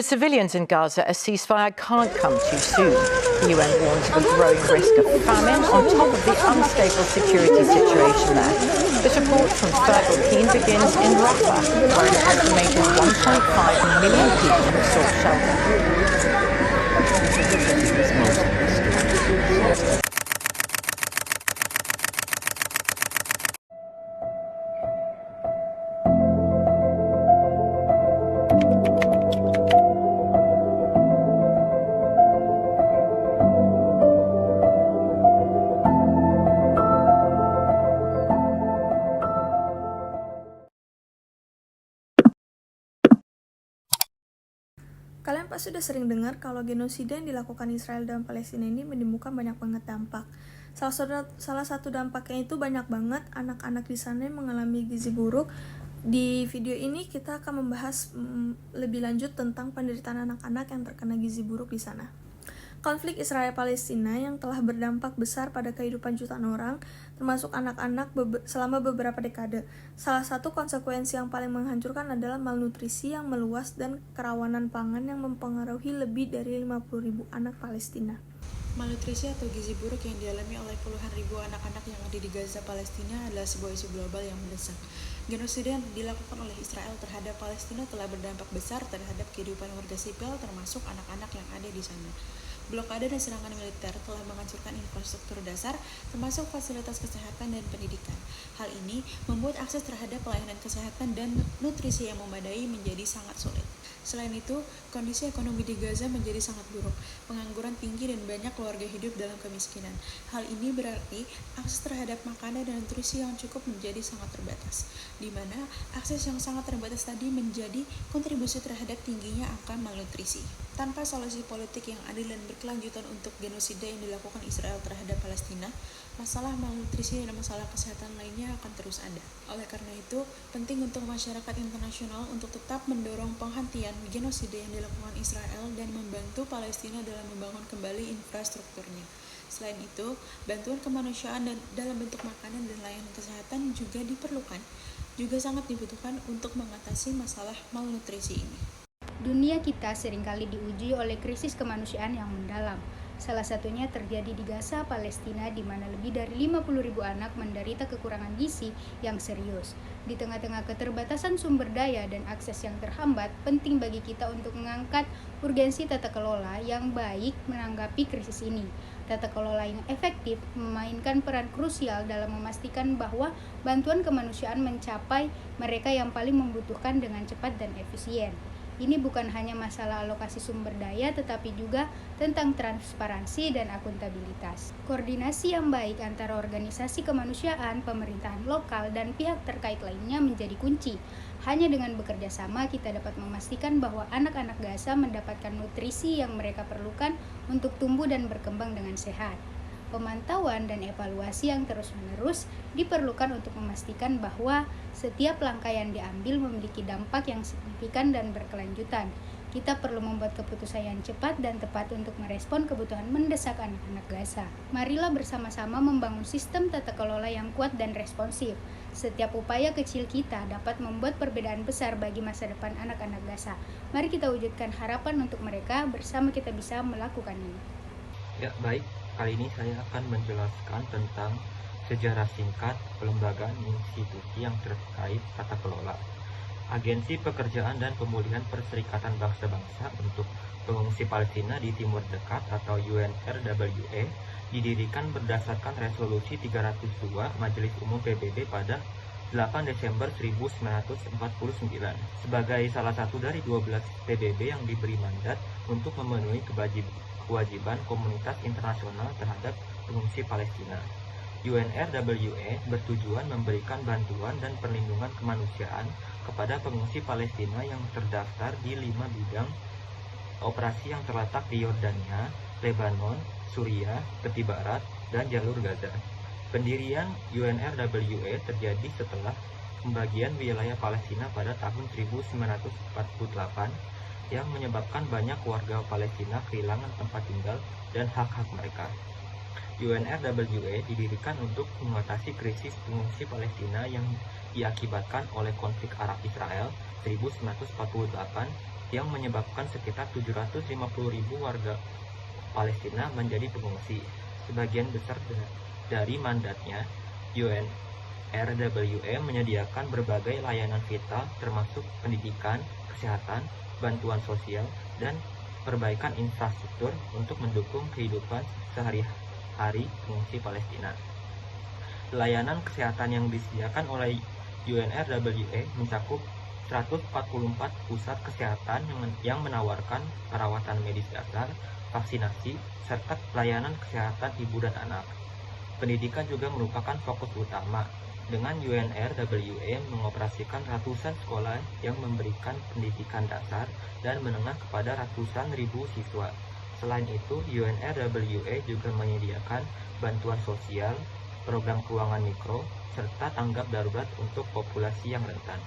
For civilians in Gaza, a ceasefire can't come too soon. The UN warns of a growing risk of famine on top of the unstable security situation there. This report from Fergal Keen begins in Rafah, where an estimated 1.5 million people have sought shelter. Kalian pasti sudah sering dengar kalau genosida yang dilakukan Israel dan Palestina ini menimbulkan banyak banget dampak. Salah satu dampaknya itu banyak banget anak-anak di sana yang mengalami gizi buruk. Di video ini kita akan membahas lebih lanjut tentang penderitaan anak-anak yang terkena gizi buruk di sana. Konflik Israel-Palestina yang telah berdampak besar pada kehidupan jutaan orang, termasuk anak-anak selama beberapa dekade. Salah satu konsekuensi yang paling menghancurkan adalah malnutrisi yang meluas dan kerawanan pangan yang mempengaruhi lebih dari 50.000 anak Palestina. Malnutrisi atau gizi buruk yang dialami oleh puluhan ribu anak-anak yang ada di Gaza, Palestina adalah sebuah isu global yang mendesak. Genosida yang dilakukan oleh Israel terhadap Palestina telah berdampak besar terhadap kehidupan warga sipil, termasuk anak-anak yang ada di sana. Blokade dan serangan militer telah menghancurkan infrastruktur dasar, termasuk fasilitas kesehatan dan pendidikan. Hal ini membuat akses terhadap pelayanan kesehatan dan nutrisi yang memadai menjadi sangat sulit. Selain itu, kondisi ekonomi di Gaza menjadi sangat buruk, pengangguran tinggi dan banyak keluarga hidup dalam kemiskinan. Hal ini berarti akses terhadap makanan dan nutrisi yang cukup menjadi sangat terbatas, di mana akses yang sangat terbatas tadi menjadi kontribusi terhadap tingginya angka malnutrisi. Tanpa solusi politik yang adil dan berkelanjutan untuk genosida yang dilakukan Israel terhadap Palestina, masalah malnutrisi dan masalah kesehatan lainnya akan terus ada. Oleh karena itu, penting untuk masyarakat internasional untuk tetap mendorong penghentian genosida yang dilakukan Israel dan membantu Palestina dalam membangun kembali infrastrukturnya. Selain itu, bantuan kemanusiaan dan dalam bentuk makanan dan layanan kesehatan juga sangat dibutuhkan untuk mengatasi masalah malnutrisi ini. Dunia kita seringkali diuji oleh krisis kemanusiaan yang mendalam. Salah satunya terjadi di Gaza, Palestina, di mana lebih dari 50.000 anak menderita kekurangan gizi yang serius. Di tengah-tengah keterbatasan sumber daya dan akses yang terhambat, penting bagi kita untuk mengangkat urgensi tata kelola yang baik menanggapi krisis ini. Tata kelola yang efektif memainkan peran krusial dalam memastikan bahwa bantuan kemanusiaan mencapai mereka yang paling membutuhkan dengan cepat dan efisien. Ini bukan hanya masalah alokasi sumber daya, tetapi juga tentang transparansi dan akuntabilitas. Koordinasi yang baik antara organisasi kemanusiaan, pemerintahan lokal, dan pihak terkait lainnya menjadi kunci. Hanya dengan bekerja sama, kita dapat memastikan bahwa anak-anak Gaza mendapatkan nutrisi yang mereka perlukan untuk tumbuh dan berkembang dengan sehat. Pemantauan dan evaluasi yang terus-menerus diperlukan untuk memastikan bahwa setiap langkah yang diambil memiliki dampak yang signifikan dan berkelanjutan. Kita perlu membuat keputusan yang cepat dan tepat untuk merespon kebutuhan mendesak anak-anak Gaza. Marilah bersama-sama membangun sistem tata kelola yang kuat dan responsif. Setiap upaya kecil kita dapat membuat perbedaan besar bagi masa depan anak-anak Gaza. Mari kita wujudkan harapan untuk mereka, bersama kita bisa melakukan ini. Ya, baik. Kali ini saya akan menjelaskan tentang sejarah singkat pelembagaan institusi yang terkait tata kelola. Agensi Pekerjaan dan Pemulihan Perserikatan Bangsa-Bangsa untuk Pengungsi Palestina di Timur Dekat atau UNRWA didirikan berdasarkan Resolusi 302 Majelis Umum PBB pada 8 Desember 1949 sebagai salah satu dari 12 PBB yang diberi mandat untuk memenuhi kewajiban komunitas internasional terhadap pengungsi Palestina. UNRWA bertujuan memberikan bantuan dan perlindungan kemanusiaan kepada pengungsi Palestina yang terdaftar di 5 bidang operasi yang terletak di Yordania, Lebanon, Suriah, Tepi Barat, dan Jalur Gaza. Pendirian UNRWA terjadi setelah pembagian wilayah Palestina pada tahun 1948 yang menyebabkan banyak warga Palestina kehilangan tempat tinggal dan hak-hak mereka. UNRWA didirikan untuk mengatasi krisis pengungsi Palestina yang diakibatkan oleh konflik Arab-Israel 1948 yang menyebabkan sekitar 750.000 warga Palestina menjadi pengungsi. Sebagian besar dari mandatnya, UNRWA menyediakan berbagai layanan vital termasuk pendidikan, kesehatan, bantuan sosial, dan perbaikan infrastruktur untuk mendukung kehidupan sehari-hari pengungsi Palestina. Layanan kesehatan yang disediakan oleh UNRWA mencakup 144 pusat kesehatan yang menawarkan perawatan medis dasar, vaksinasi, serta pelayanan kesehatan ibu dan anak. Pendidikan juga merupakan fokus utama, dengan UNRWA mengoperasikan ratusan sekolah yang memberikan pendidikan dasar dan menengah kepada ratusan ribu siswa. Selain itu, UNRWA juga menyediakan bantuan sosial, program keuangan mikro, serta tanggap darurat untuk populasi yang rentan.